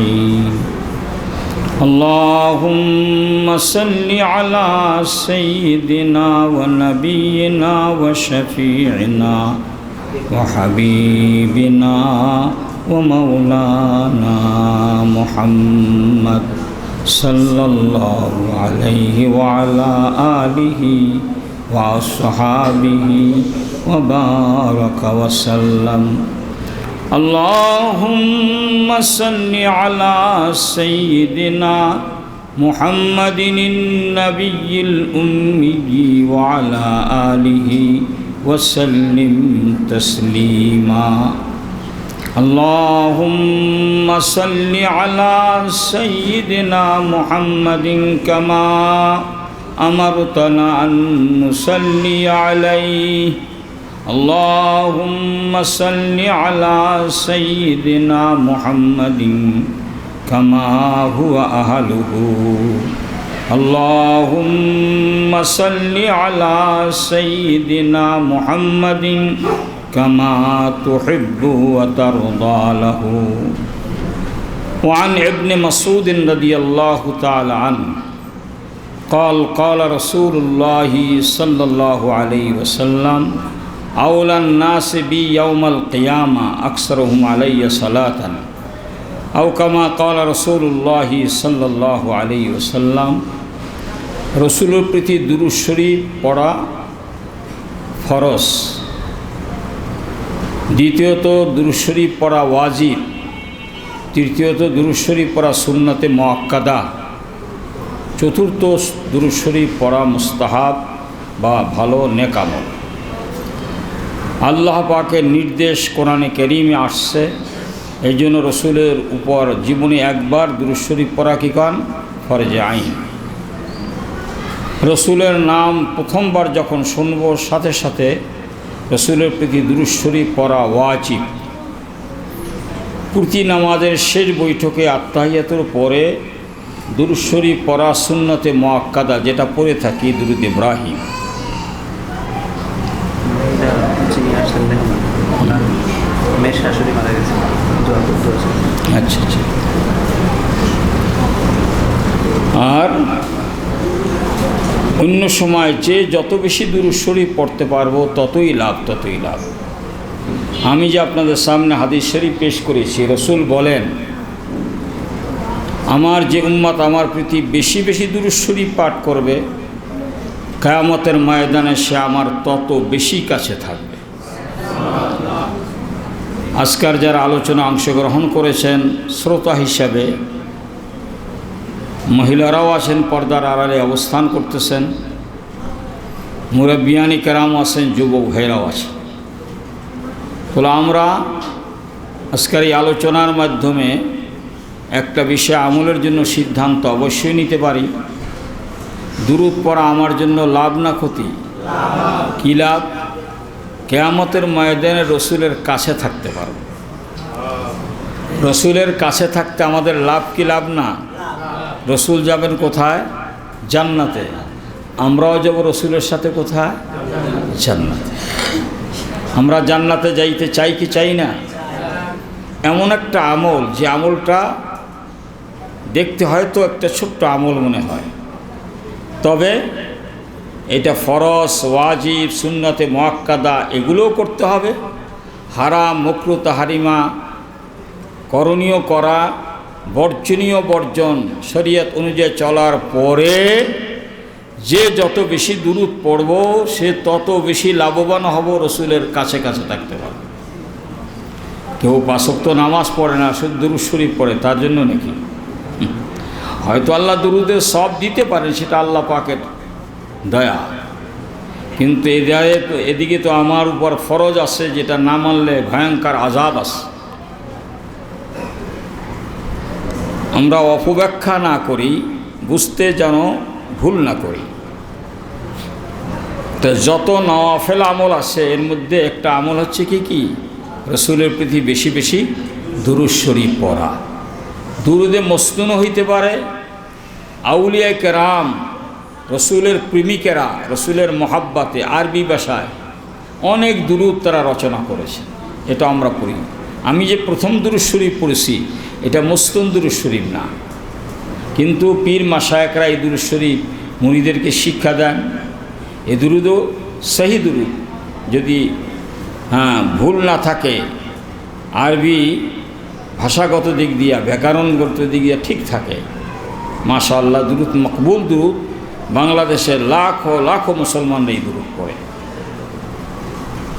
أجمعين. اللهم صل على سيدنا ونبينا وشفيعنا وحبيبنا ومولانا محمد صلى الله عليه وعلى آله وأصحابه وبارك وسلم. اللهم صل على سيدنا محمد النبي الأمي وعلى آله وسلم تسليما. اللهم صل على سيدنا محمد كما أمرتنا أن نصلي عليه. اللهم صل على سيدنا محمد كما هو أهله. اللهم صل على سيدنا محمد كما تحب وترضى له. وعن ابن مسعود رضي الله تعالى عنه قال قال رسول الله صلى الله عليه وسلم أولى الناس بي يوم القيامة أكثرهم علي صلاة أو كما قال رسول الله صلى الله عليه وسلم. রসুলের প্রতি দুরূদ শরীফ পড়া ফরজ, দ্বিতীয়ত দুরূদ শরীফ পড়া ওয়াজিব, তৃতীয়ত দুরূদ শরীফ পড়া সুন্নতে মুআক্কাদা, চতুর্থ দুরূদ শরীফ পড়া মুস্তাহাব বা ভালো নেক আমল। আল্লাহ পাকের নির্দেশ কোরআনে কারীমে আসছে, এই জন্য রসুলের উপর জীবনে একবার দুরূদ শরীফ পড়া কি কান ফরজে আইন। রসুলের নাম প্রথমবার যখন শুনব সাথে সাথে রসুলের প্রতি দুরূদ শরীফ পড়া ওয়াজিব। প্রতি নামাজের শেষ বৈঠকে আত্তাহিয়াতের পরে দুরূদ শরীফ পড়া সুন্নতে মুআক্কাদা, যেটা পড়ে থাকি দুরূদ ইব্রাহিম। আচ্ছা আচ্ছা। আর অন্য সময় যে যত বেশি দুরূদ শরীফ পড়তে পারবো ততই লাভ, ততই লাভ। আমি যে আপনাদের সামনে হাদিস শরীফ পেশ করেছি, রসুল বলেন আমার যে উম্মত আমার প্রতি বেশি বেশি দুরূদ শরীফ পাঠ করবে, কিয়ামতের ময়দানে সে আমার তত বেশি কাছে থাকবে। আজকার যারা আলোচনা অংশগ্রহণ করেছেন শ্রোতা হিসাবে, মহিলারাও আছেন, পর্দার আড়ালে অবস্থান করতেছেন, মুরব্বিয়ানি কেরামও আছেন, যুবক ভাইরাও আছেন। তাহলে আমরা আজকের এই আলোচনার মাধ্যমে একটা বিষয় আমলের জন্য সিদ্ধান্ত অবশ্যই নিতে পারি। দুরূদ পড়া আমার জন্য লাভ না ক্ষতি? কী লাভ? কিয়ামতের ময়দানে রসুলের কাছে থাকতে পারব। রসুলের কাছে থাকতে আমাদের লাভ কি লাভ না? রসুল যাবেন কোথায়? জান্নাতে। আমরাও যাব রসুলের সাথে কোথায়? জান্নাতে। আমরা জান্নাতে যাইতে চাই কি চাই না? এমন একটা আমল, যে আমলটা দেখতে হয়তো একটা ছোট্ট আমল মনে হয়, তবে এটা ফরজ, ওয়াজিব, সুন্নতে মুআক্কাদা এগুলোও করতে হবে। হারাম, মাকরুহ, তাহরিমা করণীয় করা, বর্জনীয় বর্জন, শরীয়ত অনুযায়ী চলার পরে যে যত বেশি দুরূদ পড়ব সে তত বেশি লাভবান হব, রসুলের কাছে কাছে থাকতে পারবে। কেউ ৫ ওয়াক্ত নামাজ পড়ে না, শুধু দুরূদ শরীফ পড়ে, তার জন্য নাকি? হয়তো আল্লাহ দুরূদের সব দিতে পারেন, সেটা আল্লাহ পাকের দয়া, কিন্তু এদিকে তো আমার উপর ফরজ আছে, যেটা না মানলে ভয়ঙ্কর আযাব আছে। আমরা অপব্যাখ্যা না করি, বুঝতে যেন ভুল না করি। তো যত নওয়াফেল আমল আছে এর মধ্যে একটা আমল হচ্ছে কি রসুলের প্রতি বেশি বেশি দুরূদ শরীফ পড়া। দুরুদে মসনুনও হইতে পারে। আউলিয়া কেরাম, রসুলের প্রেমিকেরা, রসুলের মহাব্বাতে আরবি ভাষায় অনেক দুরুদ তারা রচনা করেছে, এটা আমরা পড়ি। আমি যে প্রথম দুরূদ শরীফ পড়েছি এটা মস্তুন দুরূদ শরীফ না, কিন্তু পীর মাশায়েখরা এই দুরূদ শরীফ মুরিদেরকে শিক্ষা দেন। এ দুরূদও সহি দুরূদ, যদি ভুল না থাকে, আরবি ভাষাগত দিক দিয়া ব্যাকরণগত দিক দিয়া ঠিক থাকে, মাশাআল্লাহ দুরূদ মকবুল দুরূদ। বাংলাদেশের লাখো লাখো মুসলমানরা এই দুরূদ পড়ে।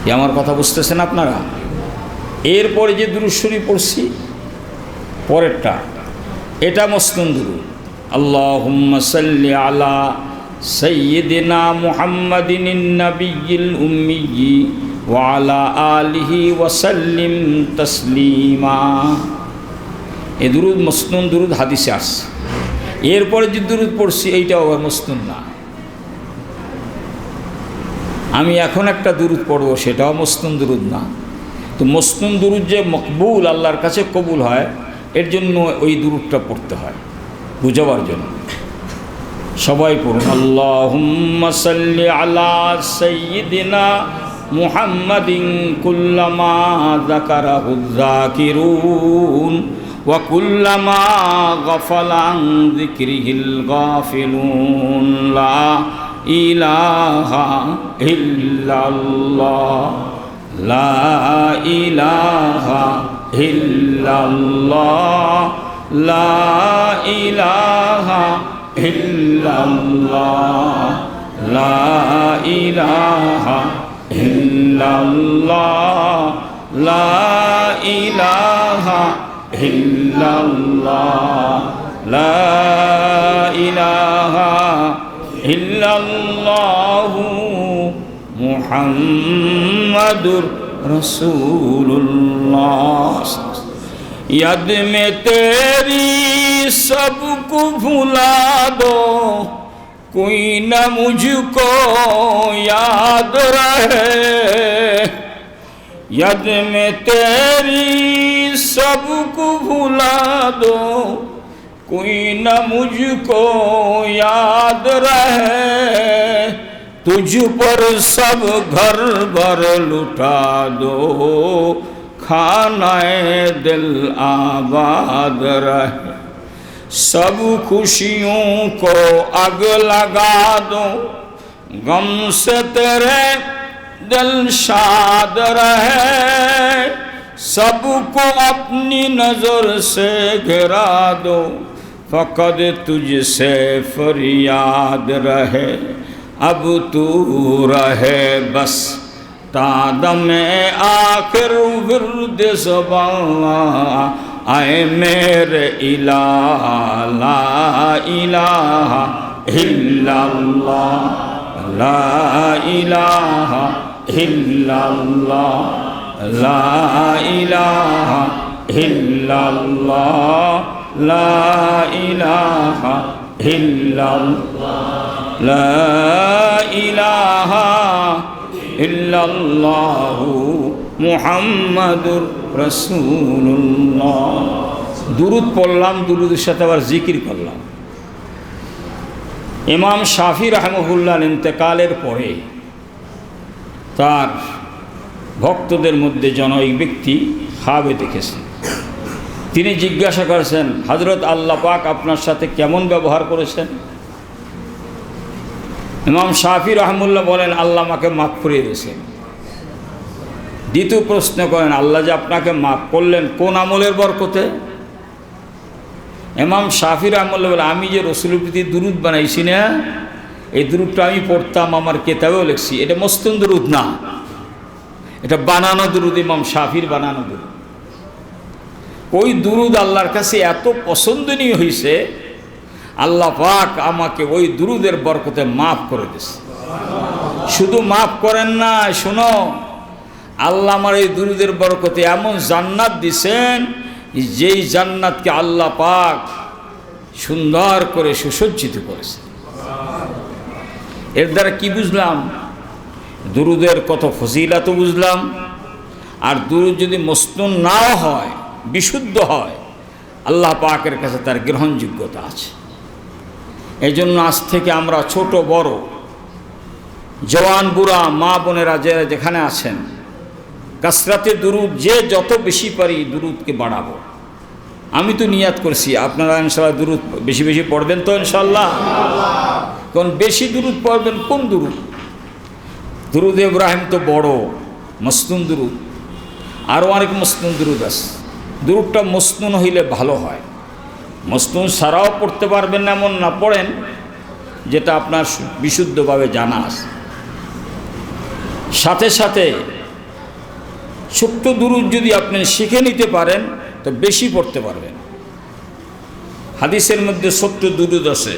কি আমার কথা বুঝতেছেন আপনারা? এরপরে যে দুরূদ শরীফ পড়ছি পরেরটা, এটা মসনুন দুরূদ। আল্লাহুম্মা সাল্লি আলা সাইয়্যিদিনা মুহাম্মাদিন নাবিয়্যিল উম্মিয়্যি ওয়া আলা আলিহি ওয়া সাল্লিম তাসলিমা। এই দুরূদ মসনুন দুরূদ হাদিসে আসছে। এরপরে যে দুরূদ পড়ছি এইটাও আবার মসনুন না। আমি এখন একটা দুরূদ পড়ব, সেটাও মসনুন দুরূদ না। তো মসনুন দুরূদ যে মকবুল, আল্লাহর কাছে কবুল হয়, এর জন্য ওই দুরূদটা পড়তে হয়, বুঝাবার জন্য। সবাই পড়ুন, আল্লাহুম্মা সাল্লি আলা সাইয়্যিদিনা মুহাম্মাদিন কুল্লামা যাকারাহুয যাকিরুন ওয়া কুল্লামা গাফালা আন যিকরিহিল গাফিলুন। লা ইলাহা ইল্লাল্লাহ, লা ইলাহা ইল্লাল্লাহ, লা ইলাহা ইল্লাল্লাহ, লা ইলাহা ইল্লাল্লাহ, লা ইলাহা ইল্লাল্লাহ, লা ইলাহা ইল্লাল্লাহু মুহাম্মাদুর रसूलुल्लाह। याद में तेरी सबको भुला दो, कोई न मुझको याद रहे। याद में तेरी सबको भुला दो, कोई न मुझको याद रहे। तुझ पर सब घर भर लुटा दो, खानाए दिल आबाद रहे। सब खुशियों को आग लगा दो, गम से तेरे दिल शाद रहे। सबको अपनी नजर से घिरा दो, फकत तुझसे फरियाद रहे। अब तू रहे बस तादम आखिर विर्द ज़बान, आए मेरे इलाह ला इलाहा इल्लल्लाह, ला इलाहा इल्लल्लाह, ला इलाहा इल्लल्लाह, ला इलाहा इल्लल्लाह, ला इलाहा इल्लल्लाहु মুহাম্মাদুর রাসূলুল্লাহ। দুরূদ পড়লাম, দুরূদের সাথে আবার জিকির করলাম। ইমাম শাফি রাহিমাহুল্লাহর ইন্তেকালের পরে তার ভক্তদের মধ্যে জনৈক ব্যক্তি খাবে দেখেছেন। তিনি জিজ্ঞাসা করেছেন, হযরত আল্লাহ পাক আপনার সাথে কেমন ব্যবহার করেছেন? ইমাম শাফি রাহিমাহুল্লাহ বলেন, আল্লাহ আমাকে মাফ করে দিয়েছেন। দ্বিতীয় প্রশ্ন করেন, আল্লাহ যে আপনাকে মাফ করলেন কোন আমলের বরকতে? ইমাম শাফি রাহিমাহুল্লাহ বলেন, আমি যে রাসূলের প্রতি দুরূদ বানাইছি না, এই দুরূদটা আমি পড়তাম, আমার কিতাবেও লিখছি। এটা মসনুন দুরূদ না, এটা বানানো দুরূদ, ইমাম শাফির বানানো দুরূদ। ওই দুরূদ আল্লাহর কাছে এত পছন্দনীয় হয়েছে, আল্লাহ পাক আমাকে ওই দুরূদের বরকতে মাফ করে দিয়েছে। শুধু মাফ করেন না, শোনো, আল্লাহ আমার এই দুরূদের বরকতে এমন জান্নাত দিছেন, যেই জান্নাতকে আল্লাহ পাক সুন্দর করে সুসজ্জিত করেছে। এর দ্বারা কি বুঝলাম? দুরূদের কত ফজিলত বুঝলাম। আর দুরূদ যদি মসনুন নাও হয়, বিশুদ্ধ হয়, আল্লাহ পাকের কাছে তার গ্রহণযোগ্যতা আছে। এই জন্য আজ থেকে আমরা ছোট বড়, জওয়ান বুড়া, মা বোনেরা যারা যেখানে আছেন, কাসরাতে দুরূদ, যে যত বেশি পারি দুরূদকে বাড়াবো। আমি তো নিয়াত করছি, আপনারা ইনশাআল্লাহ দুরূদ বেশি বেশি পড়বেন তো ইনশাআল্লাহ। কারণ বেশি দুরূদ পড়বেন কোন দুরূদ? দুরূদ ইব্রাহিম তো বড় মসনুন দুরূদ, আরও অনেক মসনুন দুরূদ আছে। দুরূদটা মসনুন হইলে ভালো হয়। মসনুন সারাও পড়তে পারবেন না এমন না, পড়েন যেটা আপনার বিশুদ্ধভাবে জানা আছে। সাথে সাথে ছোট্ট দুরূদ যদি আপনি শিখে নিতে পারেন তো বেশি পড়তে পারবেন। হাদিসের মধ্যে ছোট্ট দুরূদ আছে,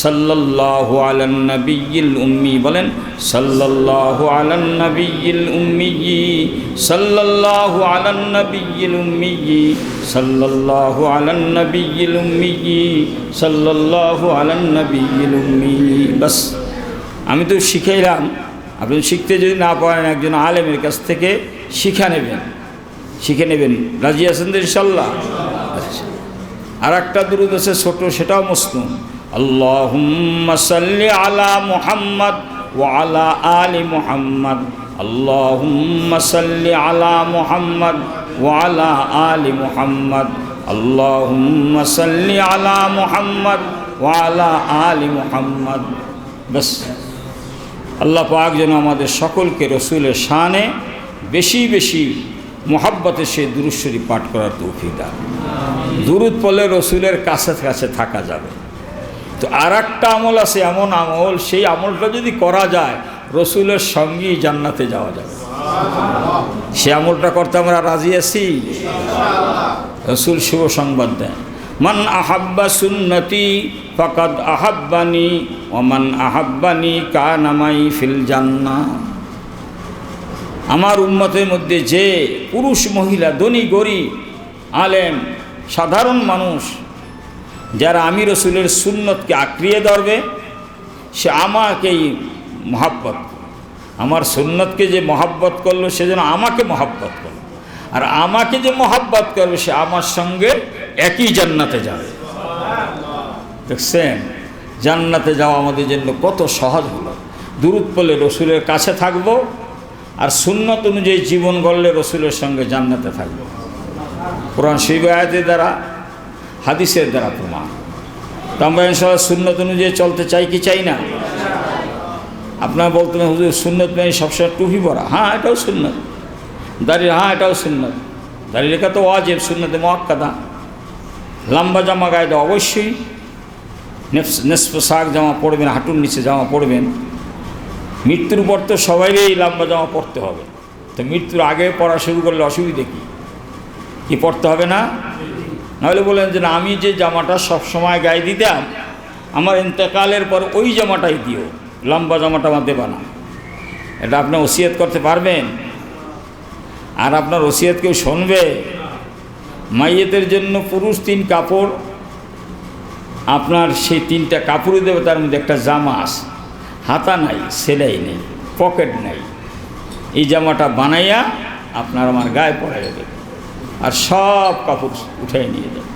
সাল্লাল্লাহু আলান নবিয়্যিল উম্মি, বলেন সাল্লাল্লাহু আলান নবিয়্যিল উম্মি, সাল্লাল্লাহু আলান নবিয়্যিল উম্মি, সাল্লাল্লাহু আলান নবিয়্যিল উম্মি, সাল্লাল্লাহু আলান নবিয়্যিল উম্মি। বাস আমি তো শিখাইলাম, আপনি শিখতে যদি না পারেন একজন আলেমের কাছ থেকে শিখে নেবেন। রাজি আছেন তো ইনশাআল্লাহ? আচ্ছা, আর একটা দুরূদ আছে ছোট, সেটাও মসনুন। আল্লাহুম্মা সাল্লি আলা মুহাম্মদ ওয়া আলা আলি মুহাম্মদ, আল্লাহুম্মা সাল্লি আলা মুহাম্মদ ওয়া আলা আলি মুহাম্মদ, আল্লাহুম্মা সাল্লি আলা মুহাম্মদ ওয়া আলা আলি মুহাম্মদ। বাস আল্লাহ পাক যেন আমাদের সকলকে রসুলের শানে বেশি বেশি মোহাব্বতে সে দুরূদ শরীফ পাঠ করার তৌফিক দান। দুরূদ পড়লে রসুলের কাছে কাছে থাকা যাবে। তো আর একটা আমল আছে, এমন আমল, সেই আমলটা যদি করা যায় রসুলের সঙ্গেই জান্নাতে যাওয়া যাবে। সে আমলটা করতে আমরা রাজি আছি। রসুল শুভ সংবাদ দেন, মান আহাব্বা সুন্নতি ফাকাদ আহাব্বানি ওয়া মান আহাব্বানি কানা মাই ফিল জান্নাহ। আমার উম্মতের মধ্যে যে পুরুষ মহিলা, ধনী গরিব, আলেম, সাধারণ মানুষ যারা আমি রসুলের সুন্নতকে আঁকড়িয়ে ধরবে, সে আমাকেই মহাব্বত, আমার সুন্নতকে যে মহাব্বত করলো সে যেন আমাকে মহাব্বত করলো, আর আমাকে যে মহাব্বত করবে সে আমার সঙ্গে একই জান্নাতে যাবে। দেখছেন জান্নাতে যাওয়া আমাদের জন্য কত সহজ হলো। দুরূদ পড়লে রসুলের কাছে থাকবো, আর সুন্নত অনুযায়ী জীবন গড়লে রসুলের সঙ্গে জান্নাতে থাকবো। কোরআন শরীফ আয়াতের দ্বারা, হাদিসের দ্বারা প্রমাণ। তো আমরা ইনশাআল্লাহ সুন্নত অনুযায়ী চলতে চাই কি চাই না? আপনারা বলতেন হুজুর সুন্নত মানে সবসময় টুপি পরা। হ্যাঁ, এটাও সুন্নত। দাড়ি, হ্যাঁ এটাও সুন্নত। দাড়ি রেখা তো ওয়াজিব, সুন্নতে মুআক্কাদা। লম্বা জামা গায়ে দেওয়া অবশ্যই। নেসফ সাক জামা পরবেন, হাঁটুর নিচে জামা পরবেন। মৃত্যুর পর তো সবাইকেই লম্বা জামা পরতে হবে। তো মৃত্যুর আগে পড়া শুরু করলে অসুবিধে কি পড়তে হবে না? নাহলে বলেন যে না, আমি যে জামাটা সবসময় গায়ে দিতাম, আমার ইন্তেকালের পর ওই জামাটাই দিও, লম্বা জামাটা আমার দেবা না। এটা আপনি ওসিয়ত করতে পারবেন? আর আপনার ওসিয়ত কেউ শুনবে? মাইয়েতের জন্য পুরুষ 3 কাপড়, আপনার সেই 3টা কাপড়ই দেবে, তার মধ্যে একটা জামা আছে, হাতা নাই, সেলাই নেই, পকেট নাই। এই জামাটা বানাইয়া আপনার আমার গায়ে পরাইয়া দেবে, আর সব কাপড় উঠাই নিয়ে যাবে।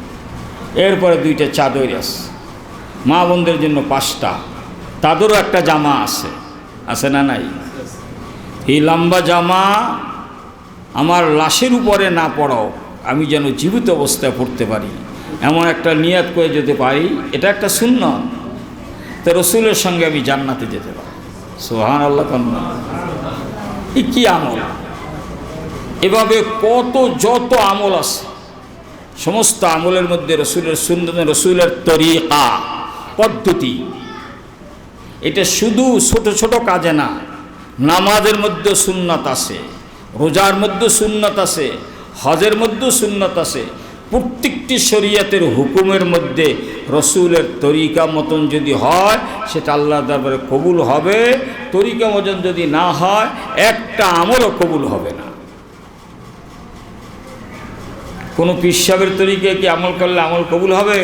এরপরে 2টা চাদর আছে, মা বোনদের জন্য 5টা, তাদেরও একটা জামা আছে না নাই? এই লম্বা জামা আমার লাশের উপরে না পড়াও, আমি যেন জীবিত অবস্থায় পড়তে পারি, এমন একটা নিয়াত করে যেতে পারি, এটা একটা সুন্নাত। তো রসুলের সঙ্গে আমি জান্নাতে যেতে পারি। সুবহানাল্লাহ। এই কি আমল! এভাবে যত আমল আছে, সমস্ত আমলের মধ্যে রসুলের সুন্নাত, রসুলের তরিকা, পদ্ধতি, এটা শুধু ছোট ছোট কাজে না। নামাজের মধ্যে সুন্নাত আছে, রোজার মধ্যে সুন্নাত আছে, হজের মধ্যে সুন্নাত আছে। প্রত্যেকটি শরীয়তের হুকুমের মধ্যে রসুলের তরিকা মতন যদি হয় সেটা আল্লাহ দরবারে কবুল হবে। তরিকা মতন যদি না হয় একটা আমলও কবুল হবে না। কোনো পীর সাহেবের তরিকায় কি আমল করলে আমল কবুল হবে?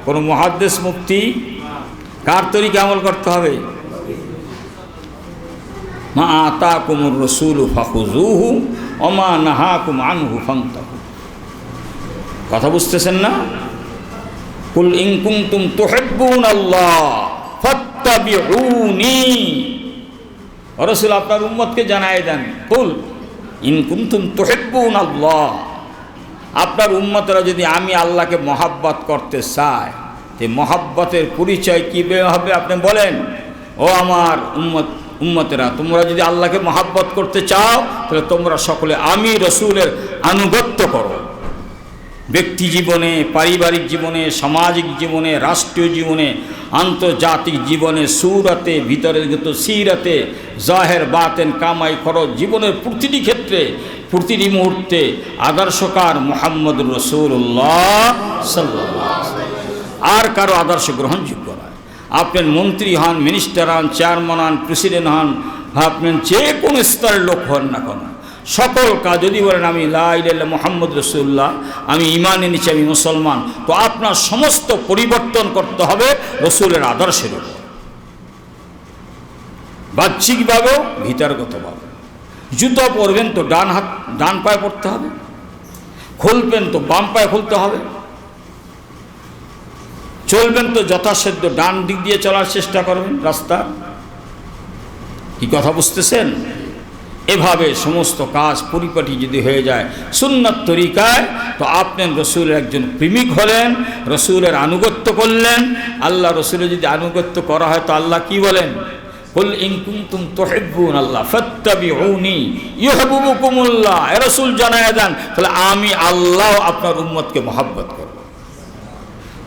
কোনো মুহাদ্দিস মুফতি কার তরিকা আমল করতে হবে? মা আতাকুমুর রাসূলু ফাখুযুহু ওয়া মা নাহাকুম আনহু ফান্তাহু। কথা বুঝতেছেন না? কুল ইন কুনতুম তুহিব্বুনাল্লাহ ফাত্তাবিউনি। রাসূল আপনার উম্মতকে জানায় দেন, কুল ইন কুনতুম তুহিব্বুনাল্লাহ, আপনার উম্মতরা যদি আমি আল্লাহকে মহাব্বত করতে চায়, তো মহাব্বতের পরিচয় কীভাবে হবে আপনি বলেন? ও আমার উম্মতেরা, তোমরা যদি আল্লাহকে মহাব্বত করতে চাও তাহলে তোমরা সকলে আমি রসুলের আনুগত্য করো। ব্যক্তি জীবনে, পারিবারিক জীবনে, সামাজিক জীবনে, রাষ্ট্রীয় জীবনে, আন্তর্জাতিক জীবনে, সুরাতে, ভিতরে সিরাতে, জাহের বাতেন, কামাই খরচ, জীবনের প্রতিটি ক্ষেত্রে, প্রতিটি মুহূর্তে আদর্শকার মুহাম্মদ রাসূলুল্লাহ সাল্লাল্লাহু আলাইহি ওয়াসাল্লাম। আর কারো আদর্শ গ্রহণযোগ্য নয়। আপনি মন্ত্রী হন, মিনিস্টার হন, চেয়ারম্যান হন, প্রেসিডেন্ট হন, আপনি যে কোনো স্তরের লোক হন না কেন, সকল কাজ যদি বলেন আমি লা ইলাহা ইল্লাল্লাহ মুহাম্মদ রাসূলুল্লাহ, আমি ঈমান এনেছি, আমি মুসলমান, তো আপনার সমস্ত পরিবর্তন করতে হবে রসুলের আদর্শের উপর, বাহ্যিকভাবেও ভিতরগতভাবে। জুতো পরবেন তো ডান পায়ে পরতে হবে, খুলবেন তো বাম পায়ে খুলতে হবে, চলবেন তো যথাসাধ্য ডান দিক দিয়ে চলার চেষ্টা করবেন রাস্তা। কি কথা বুঝতেছেন? এভাবে সমস্ত কাজ পরিপাটি যদি হয়ে যায় সুন্নাত তরিকায়, তো আপনি রসুলের একজন প্রেমিক হলেন, রসুলের আনুগত্য করলেন। আল্লাহ রসুলের যদি আনুগত্য করা হয় তো আল্লাহ কি বলেন? কুল ইন কুনতুম তুহিব্বুনাল্লাহ ফাত্তাবিউনি ইউহিব্বুকুমুল্লাহ। এ রাসূল জানায় দেন, তাহলে আমি আল্লাহ আপনার উম্মতকে মহব্বত করব।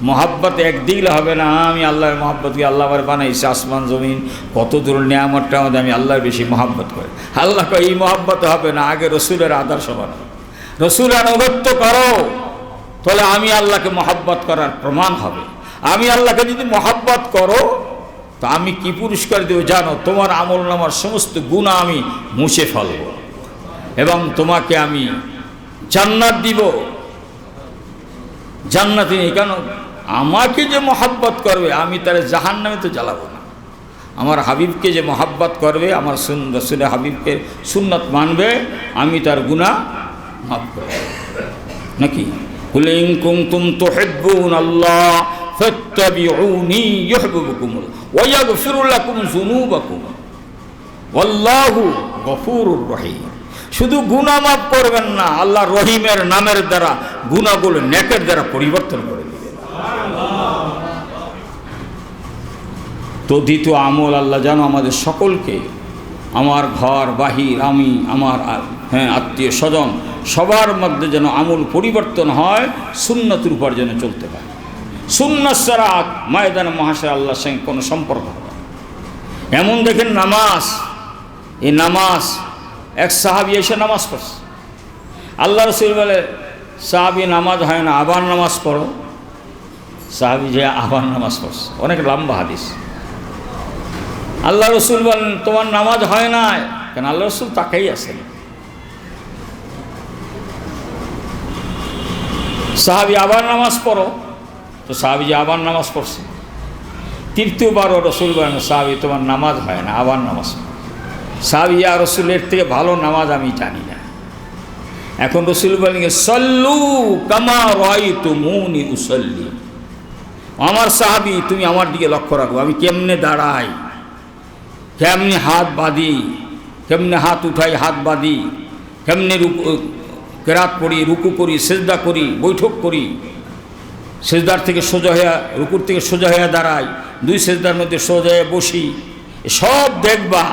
মহাব্বত একদিকে হবে না, আমি আল্লাহর মহাব্বতকে, আল্লাহ আমার বানাইছে আসমান জমিন, কত দূর নিয়ামতটা আমাদের, আমি আল্লাহর বেশি মহাব্বত করি। আল্লাহ কয় এই মহাব্বত হবে না, আগে রসুলের আদর্শ বানাও, রসুলের আনুগত্য করো, তাহলে আমি আল্লাহকে মহাব্বত করার প্রমাণ হবে। আমি আল্লাহকে যদি মহাব্বত করো তো আমি কি পুরস্কার দেব জানো? তোমার আমল নামার সমস্ত গুনাহ আমি মুছে ফেলব এবং তোমাকে আমি জান্নাত দিব। জান্নাতে নেই কেন? আমাকে যে মহাব্বত করবে আমি তার জাহান্নামে তো জ্বালাবো না। আমার হাবিবকে যে মহাব্বত করবে, আমার রসুলের হাবিবকে সুন্নাত মানবে, আমি তার গুনাহ মাফ করব নাকি? কুল ইন কুনতুম তুহিব্বুনাল্লাহ ফাত্তাবিউনি ইউহিব্বুকুমুল্লাহ ওয়া ইয়াগফির লাকুম যুনুবাকুম ওয়াল্লাহু গফুরুর রহিম। শুধু গুনাহ মাফ করবেন না, আল্লাহ রহিমের নামের দ্বারা গুনাহগুলো নেকের দ্বারা পরিবর্তন করে দিবেন। তো দ্বিতীয় আমল আল্লাহ যেন আমাদের সকলকে, আমার ঘর বাহির, আমি আমার আত্মীয় স্বজন সবার মধ্যে যেন আমল পরিবর্তন হয়, সুন্নতের উপর যেন চলতে পারে। সুন্নাত ছাড়া ময়দানে মহাশয় আল্লাহর সঙ্গে কোনো সম্পর্ক হবে না। এমন দেখেন নামাজ, এই নামাজ এক সাহাবী এসে নামাজ পড়ছে, আল্লাহ রসুল বলে সাহাবী নামাজ হয় না, আবার নামাজ পড়ো। সাহাবী যে আবার নামাজ পড়ছে, অনেক লম্বা হাদিস। আল্লাহ রসুল বলেন তোমার নামাজ হয় না কেন? আল্লাহ রসুল তাকাই আছেন। সাহাবী আবার নামাজ পড়ো, তো সাহাবী যে আবার নামাজ পড়ছে। তৃতীয়বারও রসুল বলেন সাহাবী তোমার নামাজ হয় না, আবার নামাজ পড়ো। সাহাবী ইয়া রসুলের থেকে ভালো নামাজ আমি জানি না। এখন রসুল বলেন সল্লু কামা রাআইতুমুনি উসাল্লি। আমার সাহাবী তুমি আমার দিকে লক্ষ্য রাখো, আমি কেমনে দাঁড়াই, কেমনে হাত বাঁধি, কেমনে হাত উঠাই, হাত বাঁধি, কেমনে কেরাত পড়ি, রুকু করি, সেজদা করি, বৈঠক করি, সেজদার থেকে সোজা হয়ে, রুকুর থেকে সোজা হয়ে দাঁড়াই, দুই সেজদার মধ্যে সোজা হয়ে বসি, সব দেখবা।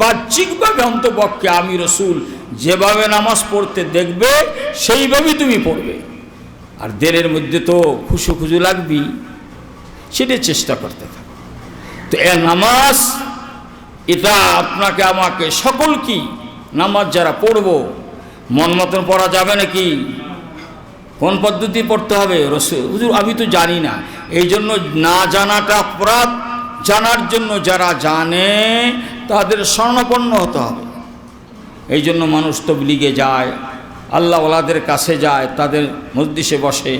বাহ্যিকভাবে অন্তপক্ষে আমি রসুল যেভাবে নামাজ পড়তে দেখবে সেইভাবেই তুমি পড়বে। আর দেরের মধ্যে তো খুশু লাগবি, সেটা চেষ্টা করতে থাকো। তো এ নামাজ, এটা আপনাকে আমাকে সকল কি নামাজ যারা পড়ব, মন মতন পড়া যাবে নাকি? কোন পদ্ধতি পড়তে হবে? রসুল হুজুর আমি তো জানি না। এই জন্য না জানাটা অপরাধ, জানার জন্য যারা জানে তাদের শরণাপন্ন হতে হবে। এই জন্য মানুষ তাবলীগে যায়, আল্লাহওয়ালাদের কাছে যায়, তাদের মজলিসে বসে,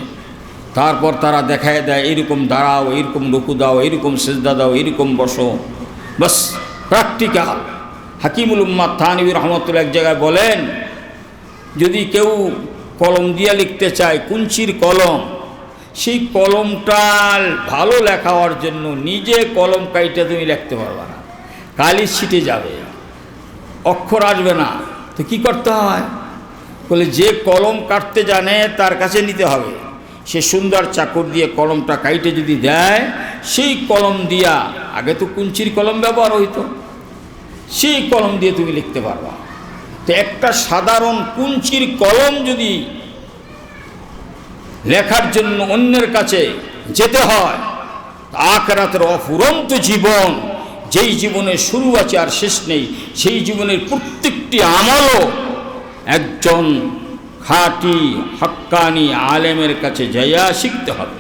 তারপর তারা দেখায় দেয় এইরকম দাঁড়াও, এইরকম রুকু দাও, এইরকম সেজদা দাও, এইরকম বসো, বাস প্র্যাকটিক্যাল। হাকিমুল উম্মাত থানভী রহমতুল্লাহ এক জায়গায় বলেন, যদি কেউ কলম দিয়ে লিখতে চায়, কুঞ্চির কলম, সেই কলমটা ভালো লেখা হওয়ার জন্য নিজে কলম কাইটা তুমি লিখতে পারবে না, কালি ছিটে যাবে, অক্ষর আসবে না। তো কি করতে হয়? বলে যে কলম কাটতে জানে তার কাছে নিতে হবে। সে সুন্দর চাকর দিয়ে কলমটা কাইটে যদি দেয়, সেই কলম দিয়া, আগে তো কুঞ্চির কলম ব্যবহার হইতো, সেই কলম দিয়ে তুমি লিখতে পারবা। তো একটা সাধারণ কুঞ্চির কলম যদি লেখার জন্য অন্যের কাছে যেতে হয়, আখিরাতের অফুরন্ত জীবন, যেই জীবনের শুরু আছে আর শেষ নেই, সেই জীবনের প্রত্যেকটি আমলও একজন খাঁটি হক্কানি আলেমের কাছে যাইয়া শিখতে হবে।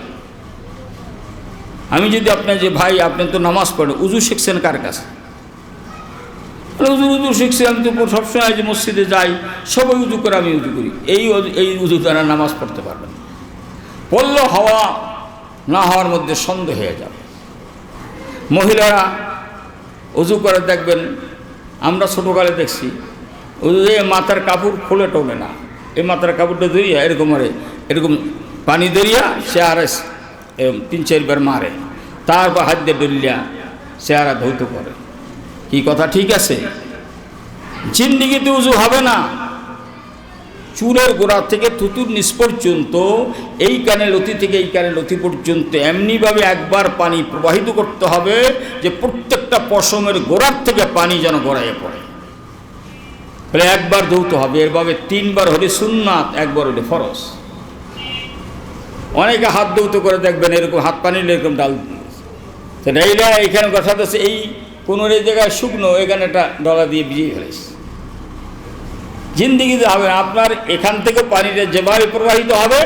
আমি যদি আপনার যে ভাই আপনি তো নামাজ পড়েন, উজু শিখছেন কার কাছে? উজু শিখছি, আমি তো সবসময় যে মসজিদে যাই, সবাই উজু করে, আমি উজু করি, এই উজু দ্বারা নামাজ পড়তে পারবেন। পড়লেও হওয়া না হওয়ার মধ্যে সন্দেহ হয়ে যাবে। মহিলারা উজু করে দেখবেন, আমরা ছোটোকালে দেখছি, মাথার কাপড় খুলে টোলে না, এই মাথার কাপড়টা ধরিয়া এরকম মারে, এরকম পানি ধরিয়া সে আর এরকম 3-4 বার মারে, তারপর হাত দিয়ে ডলিয়া সে আর ধৌত করে। কি কথা ঠিক আছে? জিন্দিগিতে উজু হবে না। চুলের গোড়া থেকে থুতুর নিচ পর্যন্ত, এই কানে লতি থেকে এই কানে লতি পর্যন্ত এমনিভাবে একবার পানি প্রবাহিত করতে হবে যে প্রত্যেকটা পশমের গোড়ার থেকে পানি যেন গড়াইয়ে পড়ে। তাহলে একবার ধৌত হবে, এরভাবে 3 বার হলে সুন্নাত, একবার হলে ফরজ। অনেকে হাত ধৌত করে দেখবেন, এরকম হাত পানি এরকম ডাল, এইটা এখানে কথা আছে, এই কোনো জায়গায় শুকনো, এখানে একটা ডলা দিয়ে ভিজিয়ে ফেলেছে। জিন্দিগিতে হবে না। আপনার এখান থেকে পানিটা যেভাবে প্রবাহিত হবে,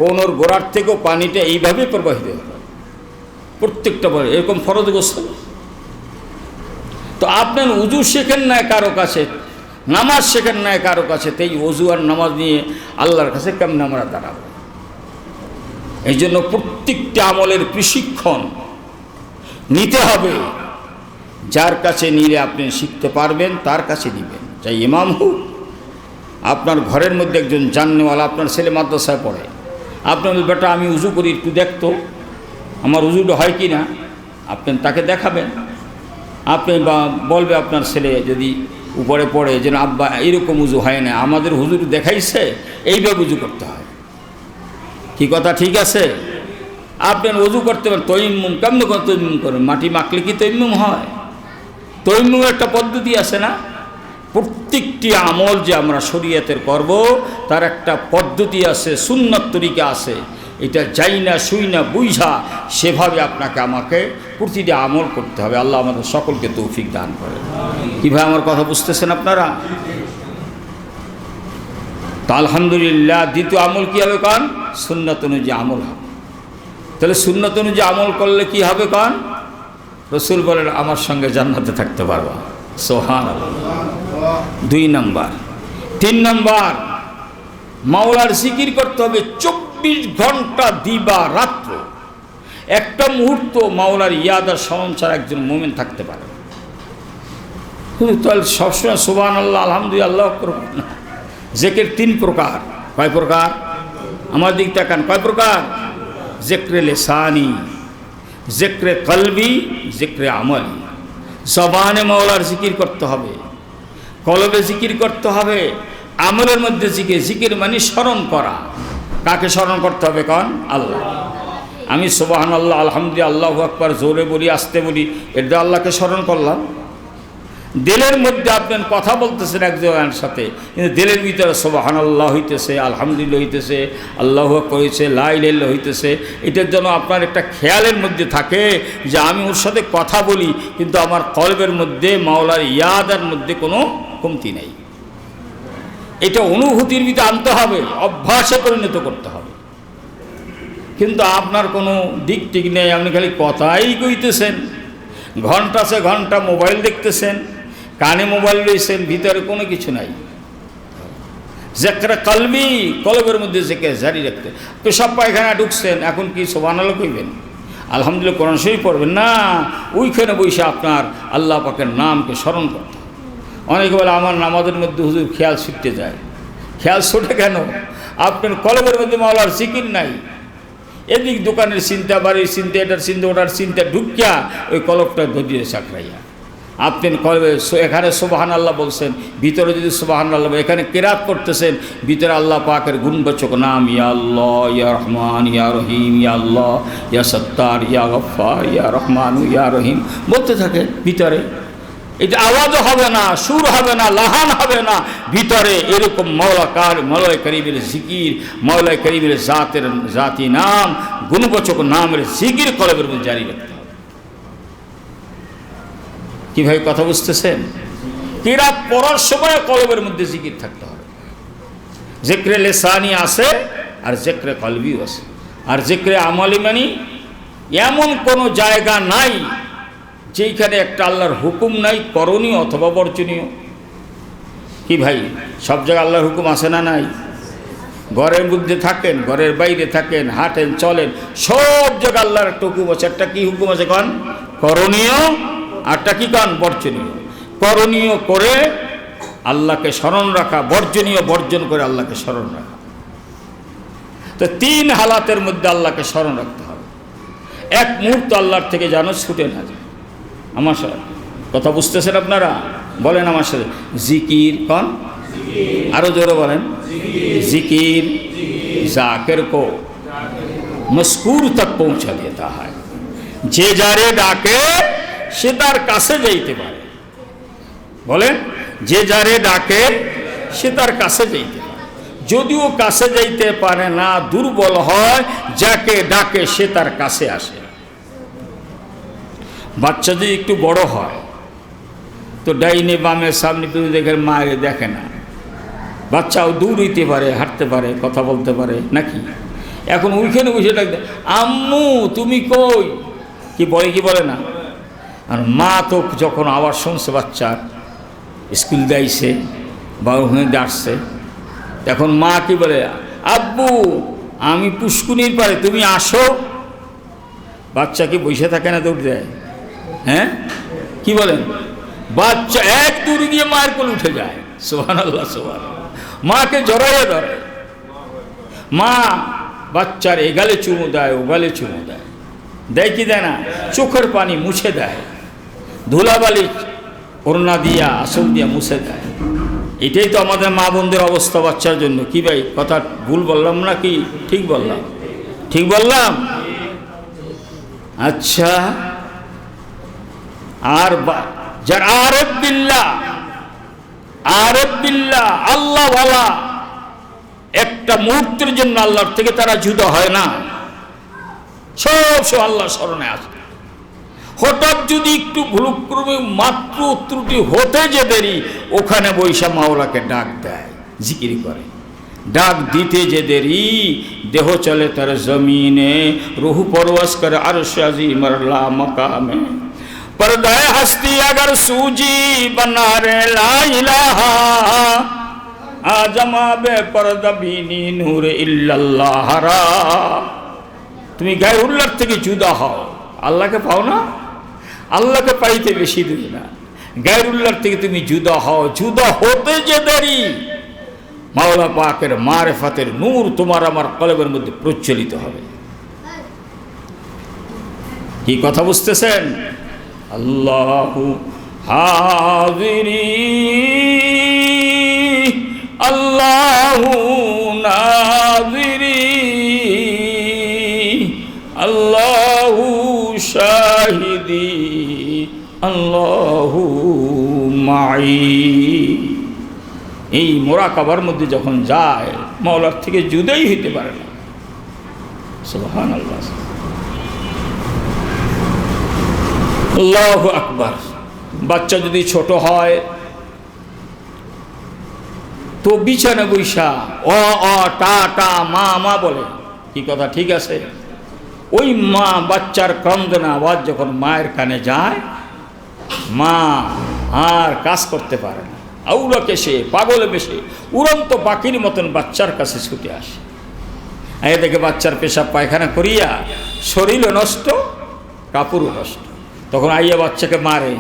কোনোর গোড়ার থেকেও পানিটা এইভাবে প্রবাহিত হবে প্রত্যেকটা পরে, এরকম ফরজ গোসল। তো আপনার উজু শেখেন না কারো কাছে, নামাজ শেখেন না কারো কাছে, তো এই অজু আর নামাজ নিয়ে আল্লাহর কাছে কেমন আমরা দাঁড়াবো? এই জন্য প্রত্যেকটা আমলের প্রশিক্ষণ নিতে হবে। যার কাছে নিলে আপনি শিখতে পারবেন, তার কাছে দিবেন। চাই ইমাম হোক, আপনার ঘরের মধ্যে একজন জাননেওয়ালা, আপনার ছেলে মাদ্রাসায় পড়ে, আপনার বেটা আমি উজু করি, একটু দেখতো আমার উজুটা হয় কি না, আপনি তাকে দেখাবেন। আপনি বা বলবে আপনার ছেলে যদি উপরে পড়ে যে আব্বা এরকম উজু হয় না, আমাদের হুজুর দেখাইছে এইভাবে উজু করতে হয়। কি কথা ঠিক আছে? আপনি উজু করতে পারেন, তৈমুম কেমন করে তৈমুম করেন? মাটি মাখলে কি তৈমুম হয়? তৈমুমের একটা পদ্ধতি আছে না? প্রত্যেকটি আমল যে আমরা শরীয়তের করব, তার একটা পদ্ধতি আছে, সুন্নাত তরিকা আছে। এটা যাই না শুই না বুঝা সেভাবে আপনাকে আমাকে প্রতিটি আমল করতে হবে। আল্লাহ আমাদের সকলকে তৌফিক দান করে। কীভাবে আমার কথা বুঝতেছেন আপনারা? তা আলহামদুলিল্লাহ। দ্বিতীয় আমল কী হবে কান? সুন্নাত অনুযায়ী আমল হবে। তাহলে সুন্নাত অনুযায়ী আমল করলে কি হবে কান? রসুল বলেন আমার সঙ্গে জান্নাতে থাকতে পারবা। সুবহানাল্লাহ। 2 নম্বর। 3 নম্বর, মাওলার জিকির করতে হবে 24 ঘন্টা দিবা রাত্র। একটা মুহূর্ত মাওলার ইয়াদ আর স্মরণ ছাড়া একজন মুমিন থাকতে পারে না। তাহলে সবসময় সুবহানাল্লাহ আলহামদুলিল্লাহ আল্লাহু আকবার না। জিকির 3 প্রকার। কয় প্রকার? আমার দিক তাকান। কয় প্রকার? জিক্রে লিসানি, জিক্রে কলবি, জিক্রে আমলি। জবানে মাওলার জিকির করতে হবে, কলবে জিকির করতে হবে, আমলের মধ্যে জিকির। জিকির মানে স্মরণ করা। কাকে স্মরণ করতে হবে কন? আল্লাহ। আমি সুবহানাল্লাহ আলহামদুলিল্লাহ আল্লাহু আকবার জোরে বলি আস্তে বলি, এটা আল্লাহকে স্মরণ করলাম। দিলের মধ্যে আপনার কথা বলতেছেন একজনের সাথে, কিন্তু দিলের ভিতরে সুবহানাল্লাহ হইতেছে, আলহামদুলিল্লাহ হইতেছে, আল্লাহু আকবার হইতেছে, লা ইলাহা ইল্লাল্লাহ হইতেছে। এটার জন্য আপনার একটা খেয়ালের মধ্যে থাকে যে আমি ওর সাথে কথা বলি, কিন্তু আমার কলবের মধ্যে মাওলার ইয়াদের মধ্যে কোনো কমতি নেই। এটা অনুভূতির ভিতরে আনতে হবে, অভ্যাসে পরিণত করতে হবে। কিন্তু আপনার কোনো দিক ঠিক নেই, আপনি খালি কথাই কইতেছেন, ঘন্টাছে ঘন্টা মোবাইল দেখতেছেন, কানে মোবাইল রয়েছেন, ভিতরে কোনো কিছু নাই। জিক্রে কলবি, কলবের মধ্যে জিকির জারি রাখতে। পেশাব পায়খানা ঢুকছেন, এখন কি সুবহানাল্লাহ কইবেন, আলহামদুলিল্লাহ কোরআন শরীফ পড়বেন না, ওইখানে বসে আপনার আল্লাহ পাকের নামকে স্মরণ করতে। অনেকে বলে আমার নামাজের মধ্যে হুজুর খেয়াল ছুটতে যায়। খেয়াল ছোটে কেন? আপনার কলবের মধ্যে মাওলার জিকির নাই। এদিক দোকানের চিন্তা, বাড়ির চিন্তা, এটার চিন্তা, ওটার চিন্তা ঢুকিয়া ওই কলবটা ধরিয়ে চাকরাইয়া। আপনি কলবে এখানে সুবহানাল্লাহ বলছেন, ভিতরে যদি সুবহানাল্লাহ, এখানে কিরাত করতেছেন, ভিতরে আল্লাহ পাকের গুণবাচক নাম ইয়া আল্লাহ, ইয়া রহমান, ইয়া রহিম, ইয়া আল্লাহ, ইয়া সত্তার, ইয়া গফফার, ইয়া রহমান, ইয়া রহিম বলতে থাকে ভিতরে। এটা আওয়াজও হবে না, সুর হবে না, লাহান হবে না, ভিতরে এরকম মওলাই করিমের জিকির, মওলাই করিমের জাতি নাম, গুণবাচক নামের জিকির কলবের মধ্যে জারি রাখতে হবে। কীভাবে কথা বুঝতেছেন? কিরাত পড়ার সময় কলবের মধ্যে জিকির থাকতে হবে। জিক্রে লিসানি আছে আর জিক্রে কলবিও আছে। আর জিক্রে আমলি মানে এমন কোনো জায়গা নাই যেইখানে একটা আল্লাহর হুকুম নাই, করণীয় অথবা বর্জনীয়। কি ভাই, সব জায়গায় আল্লাহর হুকুম আছে না নাই? ঘরের মধ্যে থাকেন, ঘরের বাইরে থাকেন, হাঁটেন, চলেন, সব জায়গায় আল্লাহর একটা হুকুম আছে। একটা কি হুকুম আছে কন? করণীয়। আরটা কি কন? বর্জনীয়। করণীয় করে আল্লাহকে স্মরণ রাখা, বর্জনীয় বর্জন করে আল্লাহকে স্মরণ রাখা। তো 3 হালাতের মধ্যে আল্লাহকে স্মরণ রাখতে হবে। এক মুহূর্ত আল্লাহর থেকে যেন ছুটে না যায়। আমার সাথে কথা বুঝতেছেন আপনারা? বলেন আমার সাথে, জিকির কন, আরো জোরে বলেন, জিকির জাকির কো মস্কুর তক পৌঁছা দেতা হয়। যে যারে ডাকে সে তার কাছে যাইতে পারে। বলেন, যে যারে ডাকে সে তার কাছে যাইতে পারে। যদিও কাছে যাইতে পারে না, দুর্বল হয়, যাকে ডাকে সে তার কাছে আসে। বাচ্চা যদি একটু বড় হয় তো ডাইনে বামে সামনে পিছনে দেখে মায়ের দেখে না। বাচ্চাও দূর হইতে পারে, হাঁটতে পারে, কথা বলতে পারে নাকি? এখন ওইখানে বসে ডাকতে, আম্মু তুমি কই, কি বলে কি বলে না? আর মা তো যখন আবার শুনছে বাচ্চার স্কুল যাইছে বা ওখানে ডাকছে, তখন মা কি বলে, আব্বু আমি পুষ্কুনির পারে, তুমি আসো। বাচ্চা কি বসে থাকে না, দৌড় দেয়? হ্যাঁ, কি বলেন? বাচ্চা এক দূরে গিয়ে মায়ের কোলে উঠে যায়। সুবহানাল্লাহ, সুবহানাল্লাহ। মাকে জড়াইয়ে ধরে। মা বাচ্চার এগালে চুমু দেয়, ওগালে চুমু দেয়, দেয় কি দেয় না? চোখের পানি মুছে দেয়, ধুলাবালি ওড়না দিয়া আসল দিয়া মুছে দেয়। এটাই তো আমাদের মা বোনদের অবস্থা বাচ্চার জন্য। কি ভাই, কথা ভুল বললাম না কি ঠিক বললাম? ঠিক বললাম? আচ্ছা, আর যারা আরেফ বিল্লাহ, আরেফ বিল্লাহ আল্লাহ ওয়ালা, একটা মুহূর্তের জন্য আল্লাহর থেকে তারা জুদা হয় না, সব আল্লাহ স্মরণে আসে। হঠাৎ যদি একটু ভুলক্রমে মাত্র ত্রুটি হতে যে দেরি, ওখানে বৈশা মাওলাকে ডাক দেয়, জিকির করে। ডাক দিতে যে দেরি, দেহ চলে তার জমিনে, রুহ পরওয়াজ করে আরশ আজিম আল্লাহ মাকামে। पर्दाए हस्ती अगर सूजी बना रे ला इलाहा, आजमाबे पर्दा बीनी नूर इल्लल्लाह रा। তুমি গায়রুল্লাহর থেকে জুদা হও, আল্লাহকে পাও না? আল্লাহকে পাইতে বেশি দেরি না, গায়রুল্লাহর থেকে তুমি জুদা হও। জুদা হতে যে দেরি, মাওলা পাকের মারিফাতের নূর তোমার আমার কলবের মধ্যে প্রজ্বলিত হবে। কি কথা বুঝতেছেন? আল্লাহু হাজিরি আল্লাহু নাজিরি আল্লাহু শাহিদি আল্লাহু মাই। এই মুরাকাবার মধ্যে যখন যায়, মাওলার থেকে জুদাই হইতে পারে না। সুবহানাল্লাহ, আল্লাহু আকবার। বাচ্চা যদি ছোট হয় তো বিছানা বৈশা অ অ টা টা মা মা বলে। কি কথা ঠিক আছে? ওই মা বাচ্চার ক্রন্দনা আওয়াজ যখন মায়ের কানে যায়, মা আর কাজ করতে পারে না, আউলা কেসে পাগলে বেশে উড়ন্ত পাখির মতন বাচ্চার কাছে ছুটে আসে। এই দেখে বাচ্চার পেশাব পায়খানা করিয়া শরীরও নষ্ট, কাপড়ও নষ্ট। তখন আইয়া বাচ্চাকে মারে।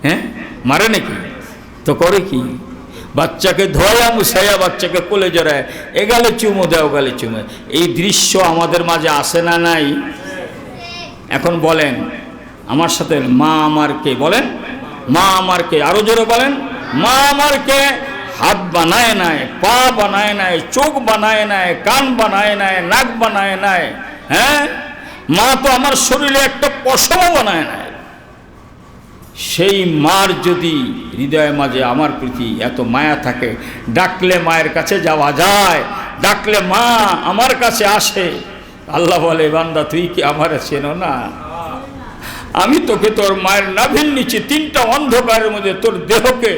হ্যাঁ, মারে নাকি? তো করে কি? বাচ্চাকে ধোয়া মুছাইয়া বাচ্চাকে কোলে জড়ায়, এগালে চুমো দেয়, ওগালে চুমো। এই দৃশ্য আমাদের মাঝে আসে না নাই? এখন বলেন আমার সাথে, মা আমার কে? বলেন মা আমার কে? আরো জোরে বলেন, মা আমার কে? হাত বানায় নাই, পা বানায় নাই, চোখ বানায় নাই, কান বানায় নাই, নাক বানায় নাই। হ্যাঁ, মা তো আমার শরীরে একটা পশমও বানায় নাই। সেই মার যদি হৃদয়ের মাঝে আমার প্রতি এত মায়া থাকে, ডাকলে মায়ের কাছে যাওয়া যায়, ডাকলে মা আমার কাছে আসে। আল্লাহ বলে, বান্দা তুই কি আমার চেনো না? আমি তোকে তোর মায়ের নাভির নিচে 3টা অন্ধকারের মধ্যে তোর দেহকে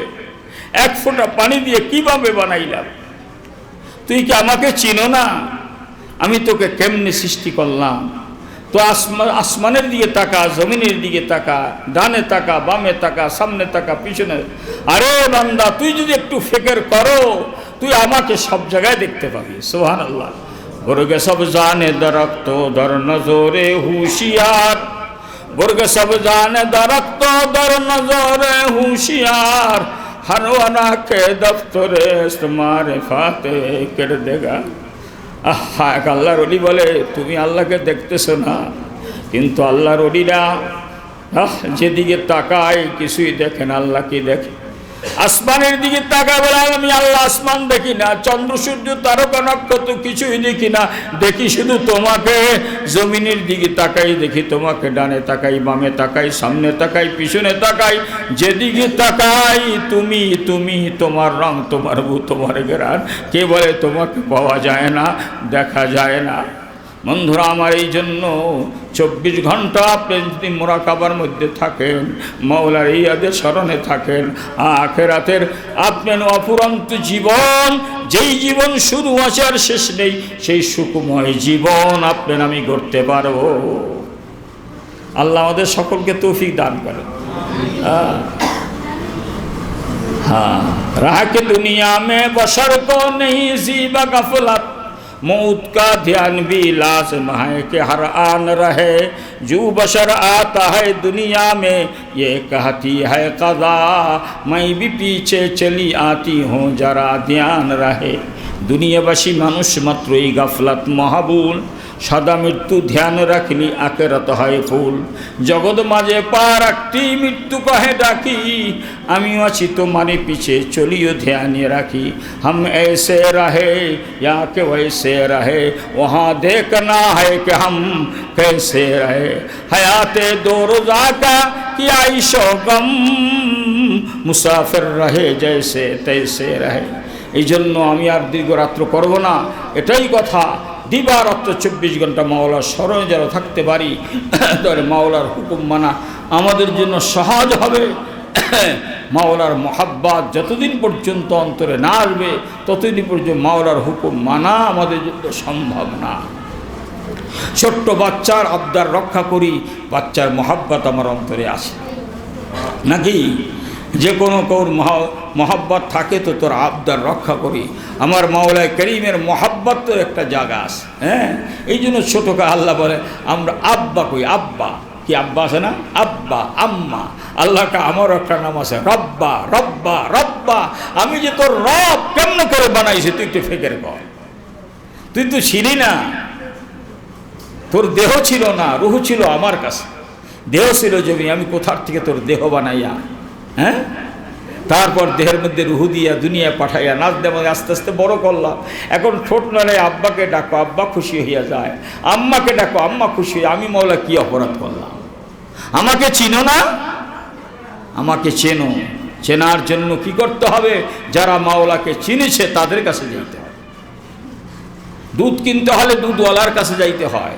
1 ফোঁটা পানি দিয়ে কিভাবে বানাইলাম? তুই কি আমাকে চিনো না? আমি তোকে কেমনে সৃষ্টি করলাম? তো আসমানের দিকে তাকা, জমিনের দিকে তাকা, ডানে তাকা, বামে তাকা, সামনে তাকা, পিছনে। আরে বান্দা, তুই যদি একটু ফিকির করো, তুই আমাকে সব জায়গায় দেখতে পাবি। সুবহানাল্লাহ। বুর্গে সব জানে দরক্ত দর নজরে হুশিয়ার, বুর্গে সব জানে দরক্ত দর নজরে হুশিয়ার, হারওয়ানা কে দফতরে ইস্তেমারে ফাতে কের দেগা। আহা, এক আল্লাহর ওলি বলে, তুমি আল্লাহকে দেখতেছো না, কিন্তু আল্লাহর ওলিরা যেদিকে তাকায় কিছুই দেখে না। আল্লাহ কি দেখে? আসমানের দিকে তাকায় বলে, আমি আল্লাহ আসমান দেখি না, চন্দ্র সূর্য তারকা নক্ষত্র কিছুই দেখি না, দেখি শুধু তোমাকে। জমিনের দিকে তাকাই, দেখি তোমাকে, ডানে তাকাই, বামে তাকাই, সামনে তাকাই, পিছনে তাকাই, যেদিকে তাকাই তুমি, তুমি, তোমার রং, তোমার রূপ, তোমার ঘ্রাণ। কে বলে তোমাকে পাওয়া যায় না, দেখা যায় না? বন্ধুরা আমার, এই জন্য 24 ঘন্টা আপনি যদি মুরাকাবার মধ্যে থাকেন, মাওলার ইয়াদের স্মরণে থাকেন, আখিরাতের আপনার অফুরন্ত জীবন, যেই জীবন শুরু আছে আর শেষ নেই, সেই সুখময় জীবন আপনার আমি গড়তে পারবো। আল্লাহ আমাদের সকলকে তৌফিক দান করেন। हाँ, राह के दुनिया में बशर को नहीं ज़ीबा गफलत, मौत का ध्यान भी लाज़िम है कि हर आन रहे। जो बशर आता है दुनिया में ये कहती है क़ज़ा, मैं भी पीछे चली आती हूँ जरा ध्यान रहे। दुनियाबासी मानुष मात्रই গাফলাত মহাবুল, সদা মৃত্যু ধ্যান রাখলি আখিরাত হয় ফুল। জগৎ মাঝে পা রাখতি মৃত্যু কহে ডাকি, আমিও আছি তোমারে পিছে চলিও ধ্যানে রাখি। हम ऐसे रहे या के वैसे रहे, वहाँ देखना है कि हम कैसे रहे। हयाते दो रोज़ा का किया इशो गम, मुसाफिर रहे जैसे तैसे रहे। এই জন্য আমি আর দীর্ঘ রাত্র করব না, এটাই কথা। দিবারাত্র 24 ঘন্টা মাওলার স্মরণে যারা থাকতে পারি, তাহলে মাওলার হুকুম মানা আমাদের জন্য সহজ হবে। মাওলার মহাব্বত যতদিন পর্যন্ত অন্তরে না আসবে, ততদিন পর্যন্ত মাওলার হুকুম মানা আমাদের জন্য সম্ভব না। ছোট্ট বাচ্চার আবদার রক্ষা করি, বাচ্চার মহাব্বত আমার অন্তরে আসে নাকি? যে কোনো কৌর মহাব্বত থাকে তো তোর আবদার রক্ষা করি। আমার মাওলায় করিমের মহাব্বত তোর একটা জায়গা আছে। হ্যাঁ, এই জন্য ছোটোকে আল্লাহ বলে আমরা আব্বা কই। আব্বা কি আব্বা আছে না? আব্বা, আম্মা। আল্লাহকে আমারও একটা নাম আছে, রব্বা। রব্বা, রব্বা, আমি যে তোর রব কেমন করে বানাইছি তুই একটু ফিকির কর। তুই তো ছিলি না, তোর দেহ ছিল না, রুহ ছিল আমার কাছে। দেহ ছিল জমি, আমি কোথার থেকে তোর দেহ বানাইয়া, হ্যাঁ, তারপর দেহের মধ্যে রুহু দিয়া দুনিয়া পাঠাইয়া নাচ দেওয়া আস্তে আস্তে বড় করলাম। এখন ঠোঁট নড়ে আব্বাকে ডাকো, আব্বা খুশি হইয়া যায়। আম্মাকে ডাকো, আম্মা খুশি হইয়া। আমি মাওলা কি অপরাধ করলাম? আমাকে চিনো না? আমাকে চেনো। চেনার জন্য কি করতে হবে? যারা মাওলাকে চিনেছে তাদের কাছে যাইতে হবে। দুধ কিনতে হলে দুধওয়ালার কাছে যাইতে হয়,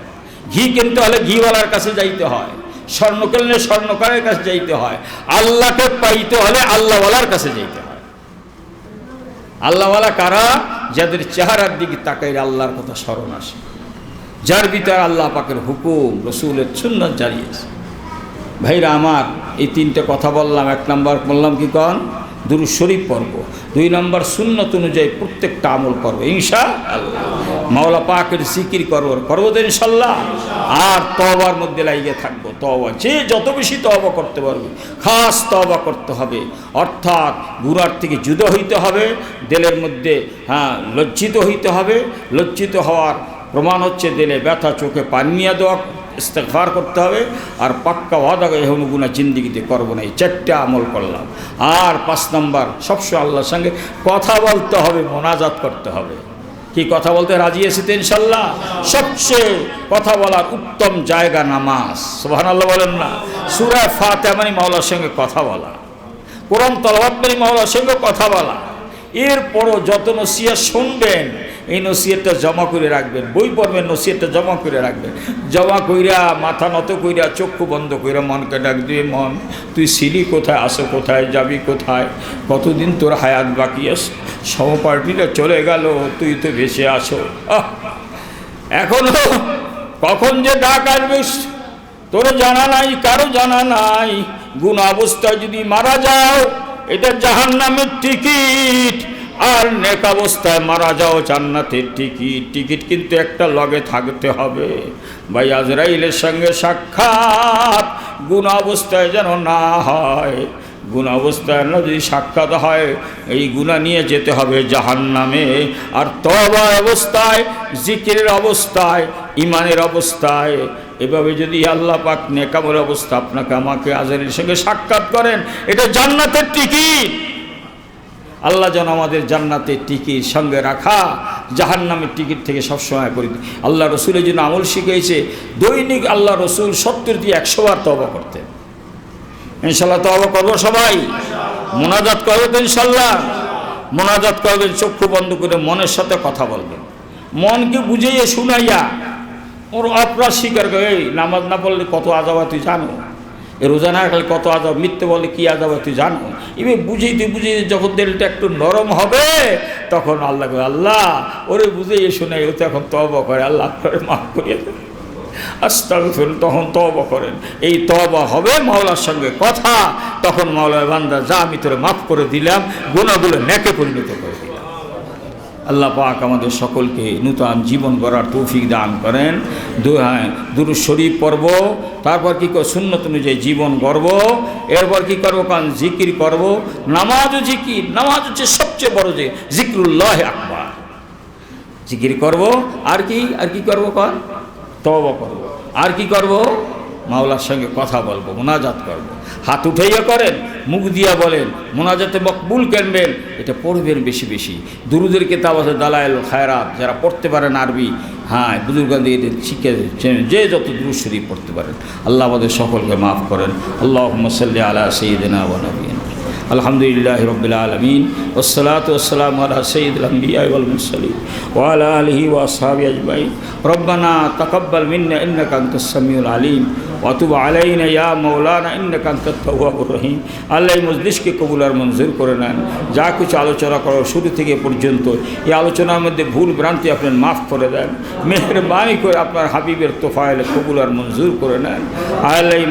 ঘি কিনতে হলে ঘিওয়ালার কাছে যাইতে হয়, স্বর্ণ কিনলে স্বর্ণকারের কাছে যাইতে হয়। আল্লাহকে পাইতে হলে আল্লাহওয়ালার কাছে যাইতে হয়। আল্লাহওয়ালা কারা? যাদের চেহারার দিকে তাকাইলে আল্লাহর কথা স্মরণ আসে, যার ভিতরে আল্লাহ পাকের হুকুম রসুলের সুন্নাত জারি আছে। ভাইরা আমার, এই 3টে কথা বললাম। 1 নম্বর বললাম কি কন? দুরূদ শরীফ পড়ব। 2 নম্বর সুন্নত অনুযায়ী প্রত্যেকটা আমল করবো ইনশাআল্লাহ। মাওলা পাকের জিকির করবো তো ইনশাআল্লাহ। আর তওবার মধ্যে লাগিয়ে থাকবো। তওবা, যে যত বেশি তওবা করতে পারবে, খাস তওবা করতে হবে। অর্থাৎ গুনার থেকে জুদা হইতে হবে, দিলের মধ্যে লজ্জিত হইতে হবে। লজ্জিত হওয়ার প্রমাণ হচ্ছে দিলে ব্যথা, চোখে পানি নিয়ে দেওয়া, ইস্তেগফার করতে হবে, আর পাক্কা ওয়াদা করে এখন গুণা জিন্দিগিতে করবো না। এই 4টা আমল করলাম। আর 5 নম্বর, সবসময় আল্লাহর সঙ্গে কথা বলতে হবে, মোনাজাত করতে হবে। কি কথা বলতে রাজি আছি তো ইনশাল্লাহ? সবচেয়ে কথা বলার উত্তম জায়গা নামাজ। সুবহানাল্লাহ বলেন না? সূরা ফাতিহা মানে মাওলার সঙ্গে কথা বলা, কোরআন তেলাওয়াত মানে মাওলার সঙ্গে কথা বলা। এরপরও যত নসিহত শুনবেন, এই নসিহতটা জমা করে রাখবেন, বই পড়বেন, নসিহতটা জমা করে রাখবেন। জমা কইরা মাথা নত কইরা চক্ষু বন্ধ কইরা মনকে ডাক দিয়ে, মন তুই ছিলি কোথায়, আসো কোথায়, যাবি কোথায়, কতদিন তোর হায়াত বাকি আছে, সহপাঠীরা চলে গেল, তুই তো ভেসে আসো। এখনো কখন যে ডাক আসবে তোর জানা নাই, কারো জানা নাই। গুনাহ অবস্থায় যদি মারা যাও এটা জাহান্নামের টিকিট, আর নেক অবস্থায় মারা যাও জান্নাতের টিকিট। টিকিট কিন্তু একটা লগে থাকতে হবে। ভাই আজরাইলের সঙ্গে সাক্ষাৎ গুনাহ অবস্থায় যেন না হয়। গুনাহ অবস্থায় না যদি সাক্ষাৎ হয়, এই গুনাহ নিয়ে যেতে হবে জাহান্নামে। আর তওবা অবস্থায়, জিকিরের অবস্থায়, ইমানের অবস্থায়, এভাবে যদি আল্লাহ পাক নেকামল অবস্থা আপনাকে আমাকে আজরাইলের সঙ্গে সাক্ষাৎ করেন, এটা জান্নাতের টিকিট। আল্লাহ যেন আমাদের জান্নাতের টিকিট সঙ্গে রাখা, জাহান্নামের টিকিট থেকে সবসময় করি। আল্লাহ রসুলের জন্য আমল শিখিয়েছে, দৈনিক আল্লাহ রসুল 70 দিয়ে 100 বার তওবা করতেন। ইনশাল্লাহ তওবা করবো সবাই, মোনাজাত করবেন তো ইনশাল্লাহ। মোনাজাত করবেন, চক্ষু বন্ধ করে মনের সাথে কথা বলবেন, মনকে বুঝাইয়া শুনাইয়া ওর অপরাধ স্বীকার করে। এই নামাজ না পড়লে কত আযাব তুই জানো, এ রোজা না রাখলে কত আযাব, মিথ্যে বলে কী আযাব তুই জানো। এবার বুঝাইতে বুঝাইতে যখন দিলটা একটু নরম হবে, তখন আল্লাহ করে, আল্লাহ ওরে বুঝাইয়ে শোনাই, ও তো এখন তওবা করে, আল্লাহ করে মাফ করিয়ে দেন, আস্তাগফির, তখন তওবা করেন। এই তওবা হবে মাওলার সঙ্গে কথা, তখন মাওলার বান্দা, যা আমি তোরে মাফ করে দিলাম, গুনাহগুলো নেকে পরিণত করে দিলাম। আল্লাহ পাক আমাদের সকলকে নূতন জীবন গড়ার তৌফিক দান করেন। দুরূদ শরীফ পড়ব, তারপর কী করব, সুন্নত অনুযায়ী জীবন গড়ব, এরপর কী করবো, কারণ জিকির করব। নামাজ ও জিকির, নামাজ হচ্ছে সবচেয়ে বড় যে জিকরুল্লাহ আকবার, জিকির করব। আর কি করব, কর তওবা করব। আর কি করব, মাওলার সঙ্গে কথা বলবো, মোনাজাত করব। হাত উঠাইয়া করেন, মুখ দিয়া বলেন, মোনাজাতে মকবুল করবেন, এটা পড়বেন বেশি বেশি। দুরুদের কিতাব আছে দালায়েল খায়রাত, যারা পড়তে পারেন আরবি, হ্যাঁ বুজুর্গদের শিখে যে যত দুরূদ শরীফ পড়তে পারেন। আল্লাহ আমাদের সকলকে মাফ করেন। আল্লাহুম্মা সাল্লি আলা সাইয়্যিদিনা ওয়া নাবিয়িনা আলহামদুলিল্লাহি রাব্বিল আলামিন, ওয়াসসালাতু ওয়াসসালামু আলা সাইয়্যিদিল আমবিয়া ওয়াল মুরসালিন ওয়া আলা আলিহি ওয়া আসহাবিহি আজমাইন। রব্বানা তাকাব্বাল মিন্না ইন্নাকা আনতাস সামিউল আলিম ওয়া তুব আলাইনা ইয়া মাওলানা ইন্নাকা আনতাত তাওয়াবুর রহিম। আল্লাহ এই মজলিসকে কবুল আর মঞ্জুর করে নেন। যা কিছু আলোচনা করো শুরু থেকে পর্যন্ত, এই আলোচনার মধ্যে ভুল ভ্রান্তি আপনার মাফ করে দেন। মেহেরবানি করে আপনার হাবিবের তোফায়েলে কবুল আর মঞ্জুর করে নেন। আল্লাহ এই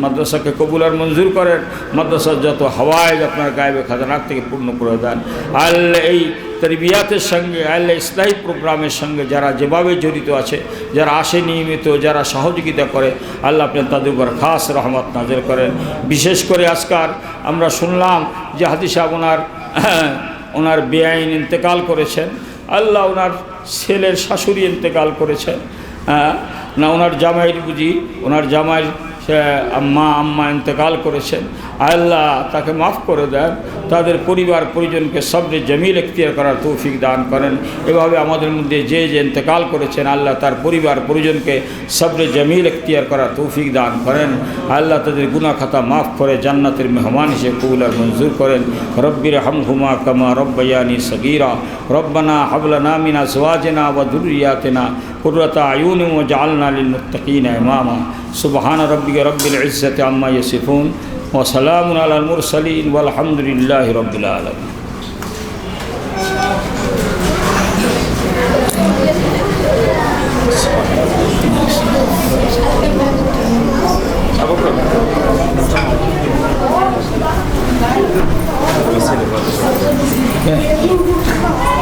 মাদ্রাসাকে কবুল আর মঞ্জুর করেন। মাদ্রাসার যত হাওয়াইজ আপনার গায়েবে খাজানার থেকে পূর্ণ করে দেন। আল্লাহ এই তরবিয়াতের সঙ্গে, আল্লাহ ইসলাহি প্রোগ্রামের সঙ্গে যারা যেভাবে জড়িত আছে, যারা আসে নিয়মিত, যারা সহযোগিতা করে, আল্লাহ আপনি তাদের উপর খাস রহমত নাযিল করেন। বিশেষ করে আজকাল আমরা শুনলাম যে হাজি সাহেব ওনার বেআইন ইন্তেকাল করেছেন। আল্লাহ ওনার ছেলের শাশুড়ি ইন্তেকাল করেছেন, না ওনার জামাইয়ের বুঝি, ওনার জামাইয়ের আম্মা ইন্তেকাল করেছেন। আল্লাহ তাকে মাফ করে দেন, তাদের পরিবার পরিজনকে সবরে জমিল এখতিয়ার করার তৌফিক দান করেন। এভাবে আমাদের মধ্যে যে ইন্তেকাল করেছেন, আল্লাহ তার পরিবার পরিজনকে সবরে জমিল এখতিয়ার করার তৌফিক দান করেন। আল্লাহ তাদের গুনাহ খাতা মাফ করে জান্নাতের মেহমান হিসেবে কবুল আর মঞ্জুর করেন। রব্বির হামহুমা কামা রব্বায়ানি সগীরা রব্বানা হাব লানা মিন আজওয়াজিনা ওয়া যুররিয়াতিনা কুররাতা আয়ুন ওয়াজআলনা লিল মুত্তাকিনা ইমামা। সুবহান রাব্বিকা রব্বিল ইজ্জাতি আম্মা ইয়াসিফুন ওয়া সালামুন আলাল মুরসালিন ওয়াল হামদুলিল্লাহি রাব্বিল আলামিন। Okay.